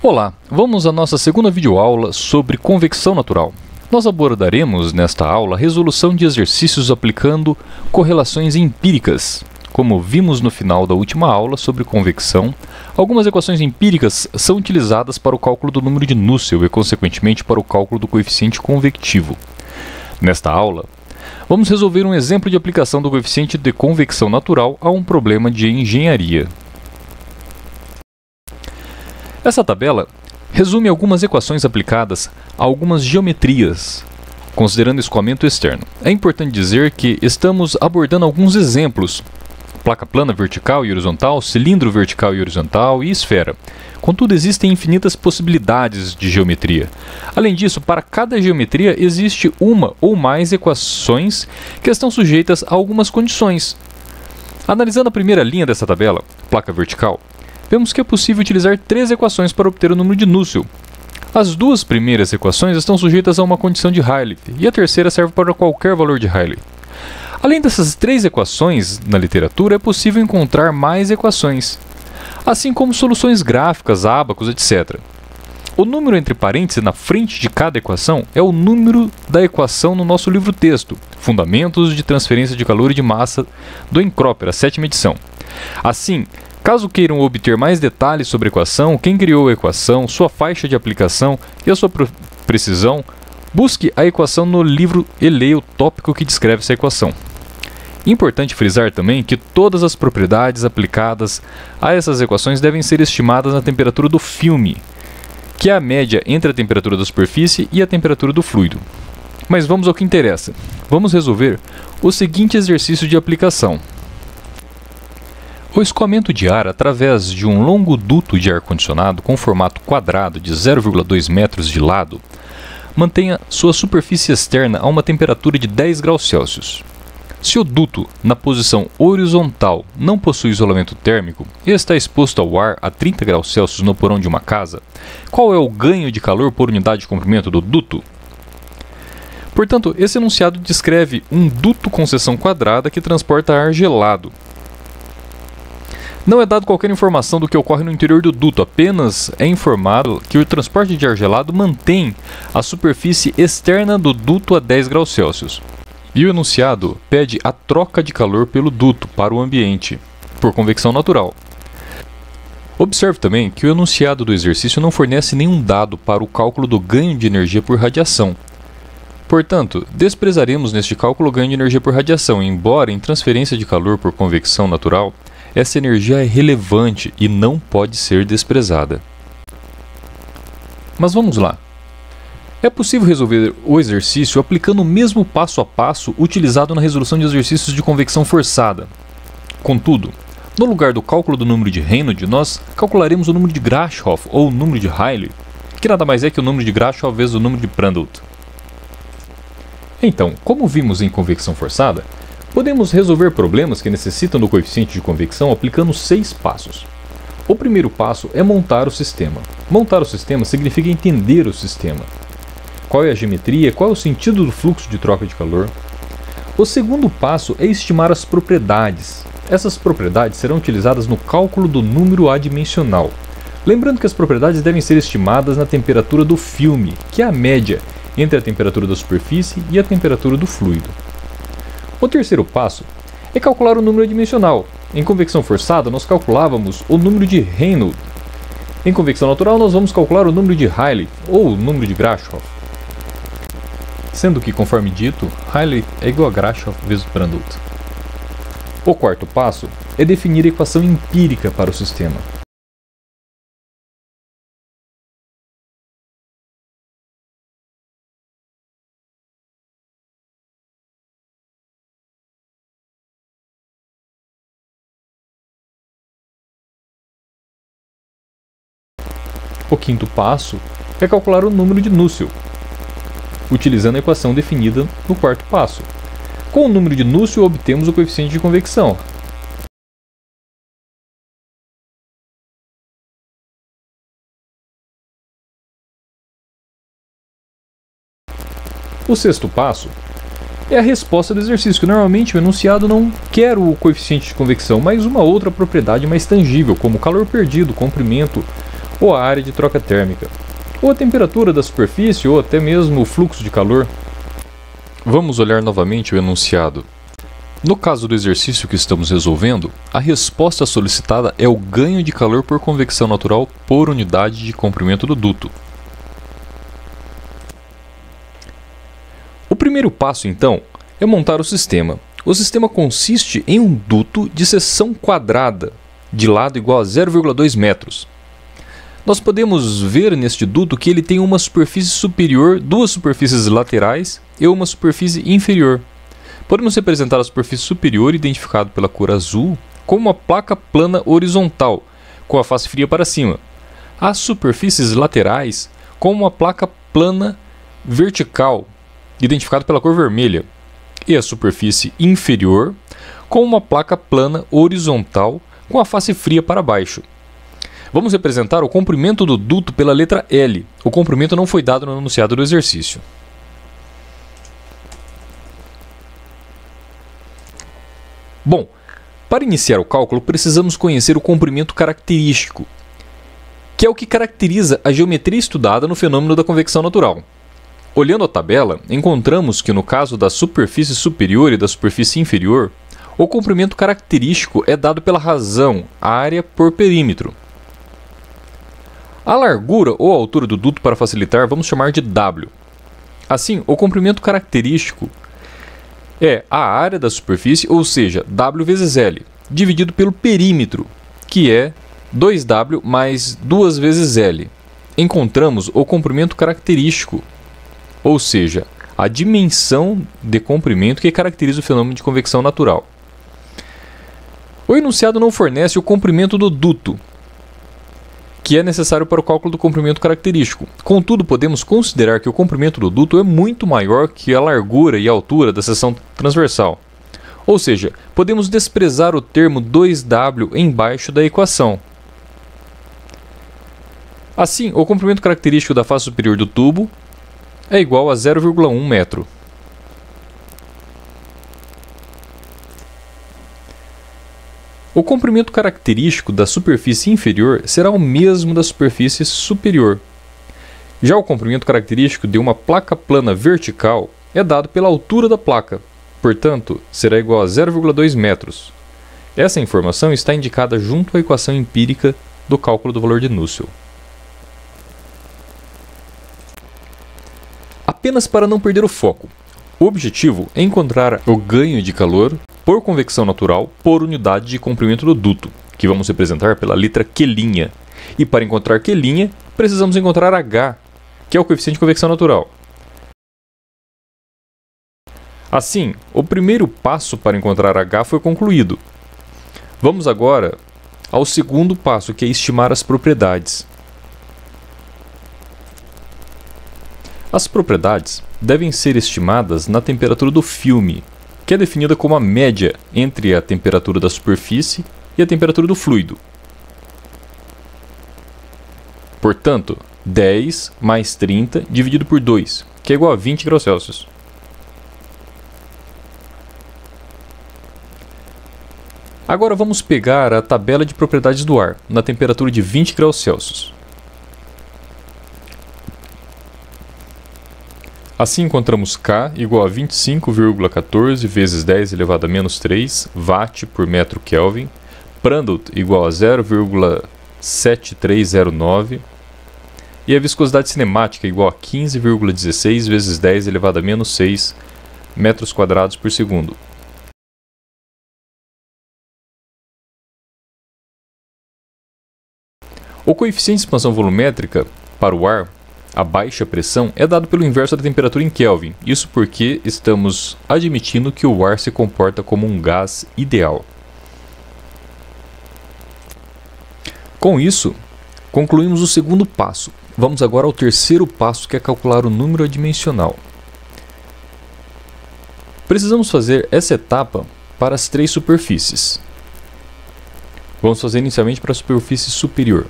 Olá, vamos à nossa segunda videoaula sobre convecção natural. Nós abordaremos nesta aula a resolução de exercícios aplicando correlações empíricas. Como vimos no final da última aula sobre convecção, algumas equações empíricas são utilizadas para o cálculo do número de Nusselt e, consequentemente, para o cálculo do coeficiente convectivo. Nesta aula, vamos resolver um exemplo de aplicação do coeficiente de convecção natural a um problema de engenharia. Essa tabela resume algumas equações aplicadas a algumas geometrias, considerando escoamento externo. É importante dizer que estamos abordando alguns exemplos: placa plana vertical e horizontal, cilindro vertical e horizontal e esfera. Contudo, existem infinitas possibilidades de geometria. Além disso, para cada geometria existe uma ou mais equações que estão sujeitas a algumas condições. Analisando a primeira linha dessa tabela, placa vertical, vemos que é possível utilizar três equações para obter o número de Nusselt. As duas primeiras equações estão sujeitas a uma condição de Rayleigh, e a terceira serve para qualquer valor de Rayleigh. Além dessas três equações, na literatura é possível encontrar mais equações, assim como soluções gráficas, ábacos, etc. O número entre parênteses na frente de cada equação é o número da equação no nosso livro-texto, Fundamentos de Transferência de Calor e de Massa, do Encroper, a 7ª edição. Assim, caso queiram obter mais detalhes sobre a equação, quem criou a equação, sua faixa de aplicação e a sua precisão, busque a equação no livro e leia o tópico que descreve essa equação. Importante frisar também que todas as propriedades aplicadas a essas equações devem ser estimadas na temperatura do filme, que é a média entre a temperatura da superfície e a temperatura do fluido. Mas vamos ao que interessa. Vamos resolver o seguinte exercício de aplicação. O escoamento de ar através de um longo duto de ar-condicionado com formato quadrado de 0,2 metros de lado mantenha sua superfície externa a uma temperatura de 10 graus Celsius. Se o duto, na posição horizontal, não possui isolamento térmico e está exposto ao ar a 30 graus Celsius no porão de uma casa, qual é o ganho de calor por unidade de comprimento do duto? Portanto, esse enunciado descreve um duto com seção quadrada que transporta ar gelado. Não é dado qualquer informação do que ocorre no interior do duto, apenas é informado que o transporte de ar gelado mantém a superfície externa do duto a 10 graus Celsius. E o enunciado pede a troca de calor pelo duto para o ambiente, por convecção natural. Observe também que o enunciado do exercício não fornece nenhum dado para o cálculo do ganho de energia por radiação. Portanto, desprezaremos neste cálculo o ganho de energia por radiação, embora em transferência de calor por convecção natural, essa energia é relevante e não pode ser desprezada. Mas vamos lá. É possível resolver o exercício aplicando o mesmo passo a passo utilizado na resolução de exercícios de convecção forçada. Contudo, no lugar do cálculo do número de Reynolds, nós calcularemos o número de Grashof ou o número de Rayleigh, que nada mais é que o número de Grashof vezes o número de Prandtl. Então, como vimos em convecção forçada, podemos resolver problemas que necessitam do coeficiente de convecção aplicando 6 passos. O primeiro passo é montar o sistema. Montar o sistema significa entender o sistema. Qual é a geometria, qual é o sentido do fluxo de troca de calor. O segundo passo é estimar as propriedades. Essas propriedades serão utilizadas no cálculo do número adimensional. Lembrando que as propriedades devem ser estimadas na temperatura do filme, que é a média entre a temperatura da superfície e a temperatura do fluido. O terceiro passo é calcular o número adimensional. Em convecção forçada, nós calculávamos o número de Reynolds. Em convecção natural, nós vamos calcular o número de Rayleigh, ou o número de Grashof. Sendo que, conforme dito, Rayleigh é igual a Grashof vezes Prandtl. O quarto passo é definir a equação empírica para o sistema. O quinto passo é calcular o número de Nusselt, utilizando a equação definida no quarto passo. Com o número de Nusselt obtemos o coeficiente de convecção. O sexto passo é a resposta do exercício, que normalmente o enunciado não quer o coeficiente de convecção, mas uma outra propriedade mais tangível, como calor perdido, comprimento ou a área de troca térmica, ou a temperatura da superfície, ou até mesmo o fluxo de calor. Vamos olhar novamente o enunciado. No caso do exercício que estamos resolvendo, a resposta solicitada é o ganho de calor por convecção natural por unidade de comprimento do duto. O primeiro passo, então, é montar o sistema. O sistema consiste em um duto de seção quadrada, de lado igual a 0,2 metros. Nós podemos ver neste duto que ele tem uma superfície superior, duas superfícies laterais e uma superfície inferior. Podemos representar a superfície superior, identificada pela cor azul, como uma placa plana horizontal, com a face fria para cima. As superfícies laterais, como uma placa plana vertical, identificada pela cor vermelha. E a superfície inferior, com uma placa plana horizontal, com a face fria para baixo. Vamos representar o comprimento do duto pela letra L. O comprimento não foi dado no enunciado do exercício. Bom, para iniciar o cálculo, precisamos conhecer o comprimento característico, que é o que caracteriza a geometria estudada no fenômeno da convecção natural. Olhando a tabela, encontramos que no caso da superfície superior e da superfície inferior, o comprimento característico é dado pela razão área por perímetro. A largura ou altura do duto, para facilitar, vamos chamar de W. Assim, o comprimento característico é a área da superfície, ou seja, W vezes L, dividido pelo perímetro, que é 2W mais 2 vezes L. Encontramos o comprimento característico, ou seja, a dimensão de comprimento que caracteriza o fenômeno de convecção natural. O enunciado não fornece o comprimento do duto, que é necessário para o cálculo do comprimento característico. Contudo, podemos considerar que o comprimento do duto é muito maior que a largura e a altura da seção transversal. Ou seja, podemos desprezar o termo 2W embaixo da equação. Assim, o comprimento característico da face superior do tubo é igual a 0,1 metro. O comprimento característico da superfície inferior será o mesmo da superfície superior. Já o comprimento característico de uma placa plana vertical é dado pela altura da placa, portanto, será igual a 0,2 metros. Essa informação está indicada junto à equação empírica do cálculo do valor de Nusselt. Apenas para não perder o foco, o objetivo é encontrar o ganho de calor por convecção natural por unidade de comprimento do duto, que vamos representar pela letra Q'. E para encontrar Q', precisamos encontrar H, que é o coeficiente de convecção natural. Assim, o primeiro passo para encontrar H foi concluído. Vamos agora ao segundo passo, que é estimar as propriedades. As propriedades devem ser estimadas na temperatura do filme, que é definida como a média entre a temperatura da superfície e a temperatura do fluido. Portanto, 10 mais 30 dividido por 2, que é igual a 20 graus Celsius. Agora vamos pegar a tabela de propriedades do ar, na temperatura de 20 graus Celsius. Assim encontramos K igual a 25,14 vezes 10 elevado a menos 3 watt por metro Kelvin, Prandtl igual a 0,7309 e a viscosidade cinemática igual a 15,16 vezes 10 elevado a menos 6 metros quadrados por segundo. O coeficiente de expansão volumétrica para o ar a baixa pressão é dado pelo inverso da temperatura em Kelvin, isso porque estamos admitindo que o ar se comporta como um gás ideal. Com isso, concluímos o segundo passo. Vamos agora ao terceiro passo, que é calcular o número adimensional. Precisamos fazer essa etapa para as três superfícies. Vamos fazer inicialmente para a superfície superior.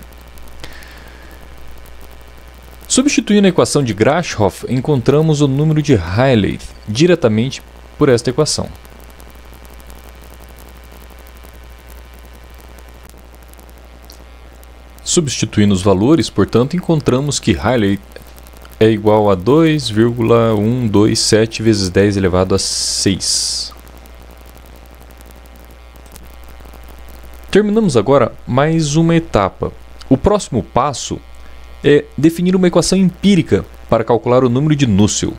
Substituindo a equação de Grashof, encontramos o número de Rayleigh diretamente por esta equação. Substituindo os valores, portanto, encontramos que Rayleigh é igual a 2,127 vezes 10 elevado a 6. Terminamos agora mais uma etapa. O próximo passo é definir uma equação empírica para calcular o número de Nusselt.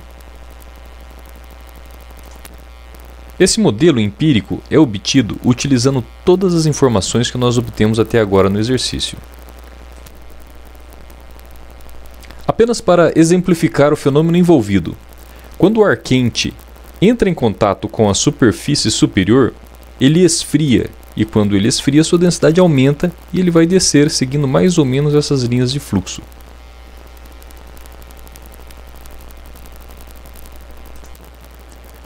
Esse modelo empírico é obtido utilizando todas as informações que nós obtemos até agora no exercício. Apenas para exemplificar o fenômeno envolvido, quando o ar quente entra em contato com a superfície superior, ele esfria, e quando ele esfria, sua densidade aumenta e ele vai descer seguindo mais ou menos essas linhas de fluxo.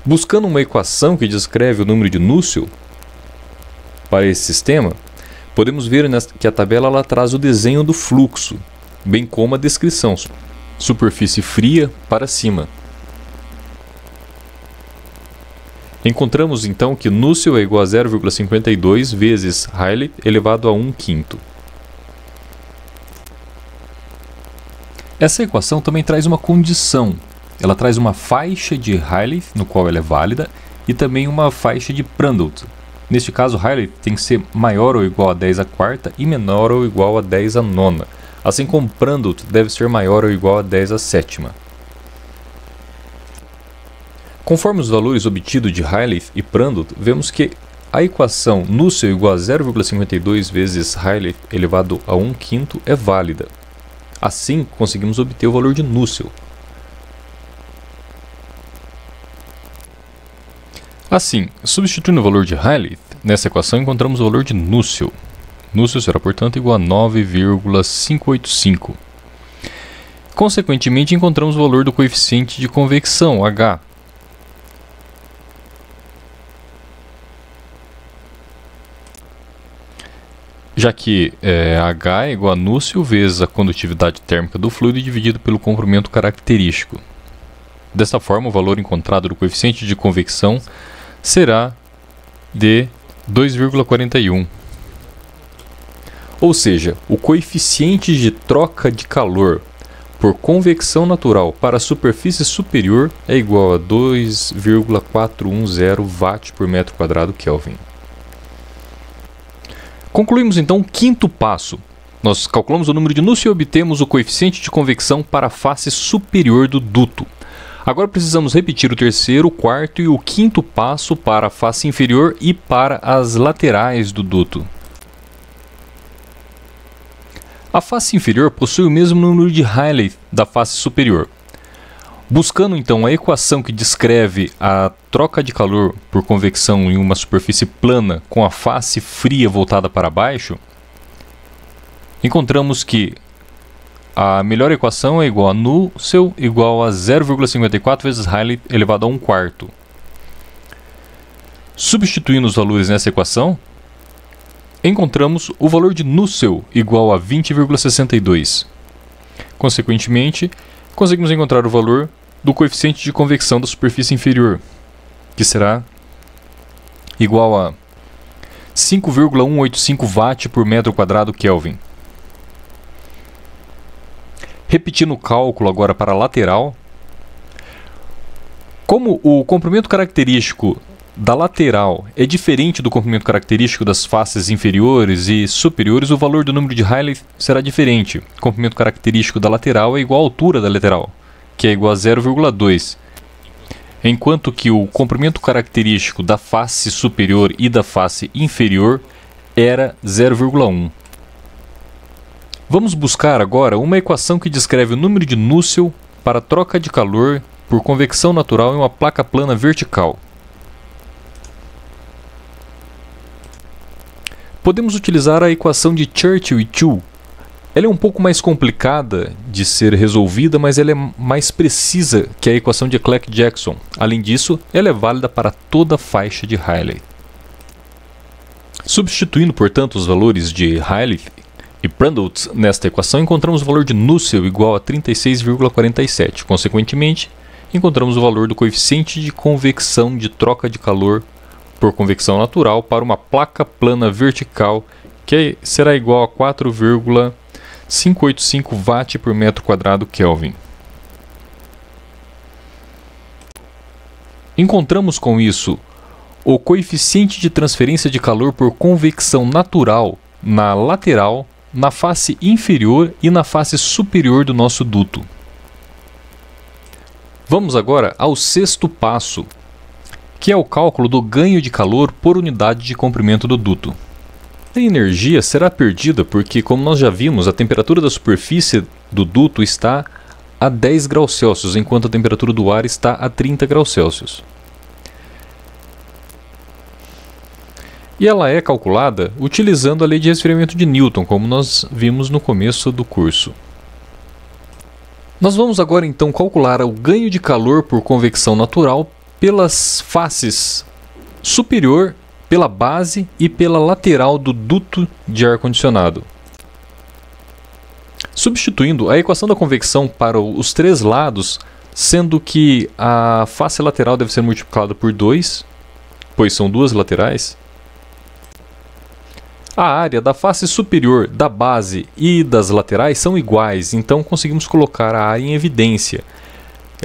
Buscando uma equação que descreve o número de Nusselt para esse sistema, podemos ver que a tabela ela traz o desenho do fluxo, bem como a descrição, superfície fria para cima. Encontramos então que Nusselt é igual a 0,52 vezes Rayleigh elevado a 1/5. Essa equação também traz uma condição. Ela traz uma faixa de Rayleigh, no qual ela é válida, e também uma faixa de Prandtl. Neste caso, Rayleigh tem que ser maior ou igual a 10⁴ e menor ou igual a 10⁹. Assim como Prandtl deve ser maior ou igual a 10⁷. Conforme os valores obtidos de Rayleigh e Prandtl, vemos que a equação Nusselt igual a 0,52 vezes Rayleigh elevado a 1/5 é válida. Assim, conseguimos obter o valor de Nusselt. Assim, substituindo o valor de Rayleigh, nessa equação encontramos o valor de Nusselt. Nusselt será, portanto, igual a 9,585. Consequentemente, encontramos o valor do coeficiente de convecção, H. Já que H é igual a Nusselt vezes a condutividade térmica do fluido dividido pelo comprimento característico. Desta forma, o valor encontrado do coeficiente de convecção será de 2,41. Ou seja, o coeficiente de troca de calor por convecção natural para a superfície superior é igual a 2,410 watt por metro quadrado Kelvin. Concluímos então o quinto passo. Nós calculamos o número de Nusselt e obtemos o coeficiente de convecção para a face superior do duto. Agora precisamos repetir o terceiro, o quarto e o quinto passo para a face inferior e para as laterais do duto. A face inferior possui o mesmo número de Rayleigh da face superior. Buscando então a equação que descreve a troca de calor por convecção em uma superfície plana com a face fria voltada para baixo, encontramos que a melhor equação é igual a Nusselt igual a 0,54 vezes Rayleigh elevado a 1/4. Substituindo os valores nessa equação, encontramos o valor de Nusselt igual a 20,62. Consequentemente, conseguimos encontrar o valor do coeficiente de convecção da superfície inferior, que será igual a 5,185 watt por metro quadrado Kelvin. Repetindo o cálculo agora para a lateral, como o comprimento característico da lateral é diferente do comprimento característico das faces inferiores e superiores, o valor do número de Rayleigh será diferente. O comprimento característico da lateral é igual à altura da lateral, que é igual a 0,2, enquanto que o comprimento característico da face superior e da face inferior era 0,1. Vamos buscar agora uma equação que descreve o número de Nusselt para a troca de calor por convecção natural em uma placa plana vertical. Podemos utilizar a equação de Churchill e Chu. Ela é um pouco mais complicada de ser resolvida, mas ela é mais precisa que a equação de Clerk-Jackson. Além disso, ela é válida para toda a faixa de Rayleigh. Substituindo, portanto, os valores de Rayleigh e Prandtl nesta equação, encontramos o valor de Nusselt igual a 36,47. Consequentemente, encontramos o valor do coeficiente de convecção de troca de calor por convecção natural para uma placa plana vertical, que será igual a 4,0 585 watt por metro quadrado Kelvin. Encontramos com isso o coeficiente de transferência de calor por convecção natural na lateral, na face inferior e na face superior do nosso duto. Vamos agora ao sexto passo, que é o cálculo do ganho de calor por unidade de comprimento do duto. A energia será perdida porque, como nós já vimos, a temperatura da superfície do duto está a 10 graus Celsius, enquanto a temperatura do ar está a 30 graus Celsius. E ela é calculada utilizando a lei de resfriamento de Newton, como nós vimos no começo do curso. Nós vamos agora então calcular o ganho de calor por convecção natural pelas faces superior, pela base e pela lateral do duto de ar-condicionado. Substituindo a equação da convecção para os três lados, sendo que a face lateral deve ser multiplicada por 2, pois são duas laterais. A área da face superior, da base e das laterais são iguais, então conseguimos colocar a área em evidência.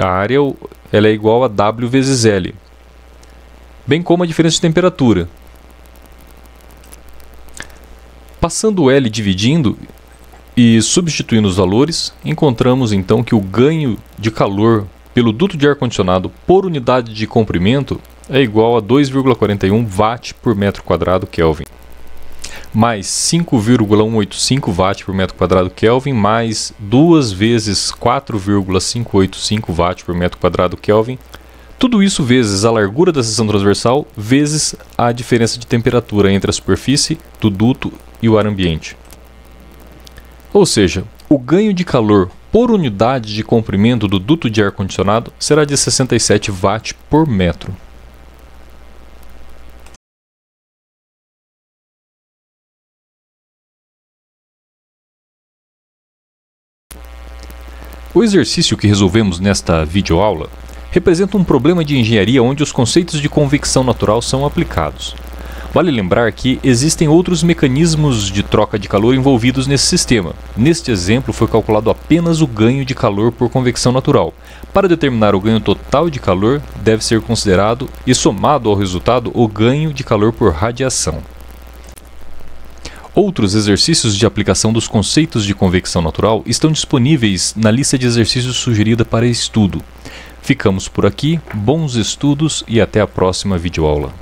A área ela é igual a W vezes L, bem como a diferença de temperatura. Passando o L dividindo e substituindo os valores, encontramos então que o ganho de calor pelo duto de ar-condicionado por unidade de comprimento é igual a 2,41 watt por metro quadrado Kelvin, mais 5,185 watt por metro quadrado Kelvin, mais 2 vezes 4,585 watt por metro quadrado Kelvin. Tudo isso vezes a largura da seção transversal, vezes a diferença de temperatura entre a superfície do duto e o ar ambiente. Ou seja, o ganho de calor por unidade de comprimento do duto de ar-condicionado será de 67 watt por metro. O exercício que resolvemos nesta videoaula representa um problema de engenharia onde os conceitos de convecção natural são aplicados. Vale lembrar que existem outros mecanismos de troca de calor envolvidos nesse sistema. Neste exemplo foi calculado apenas o ganho de calor por convecção natural. Para determinar o ganho total de calor, deve ser considerado e somado ao resultado o ganho de calor por radiação. Outros exercícios de aplicação dos conceitos de convecção natural estão disponíveis na lista de exercícios sugerida para estudo. Ficamos por aqui, bons estudos e até a próxima videoaula.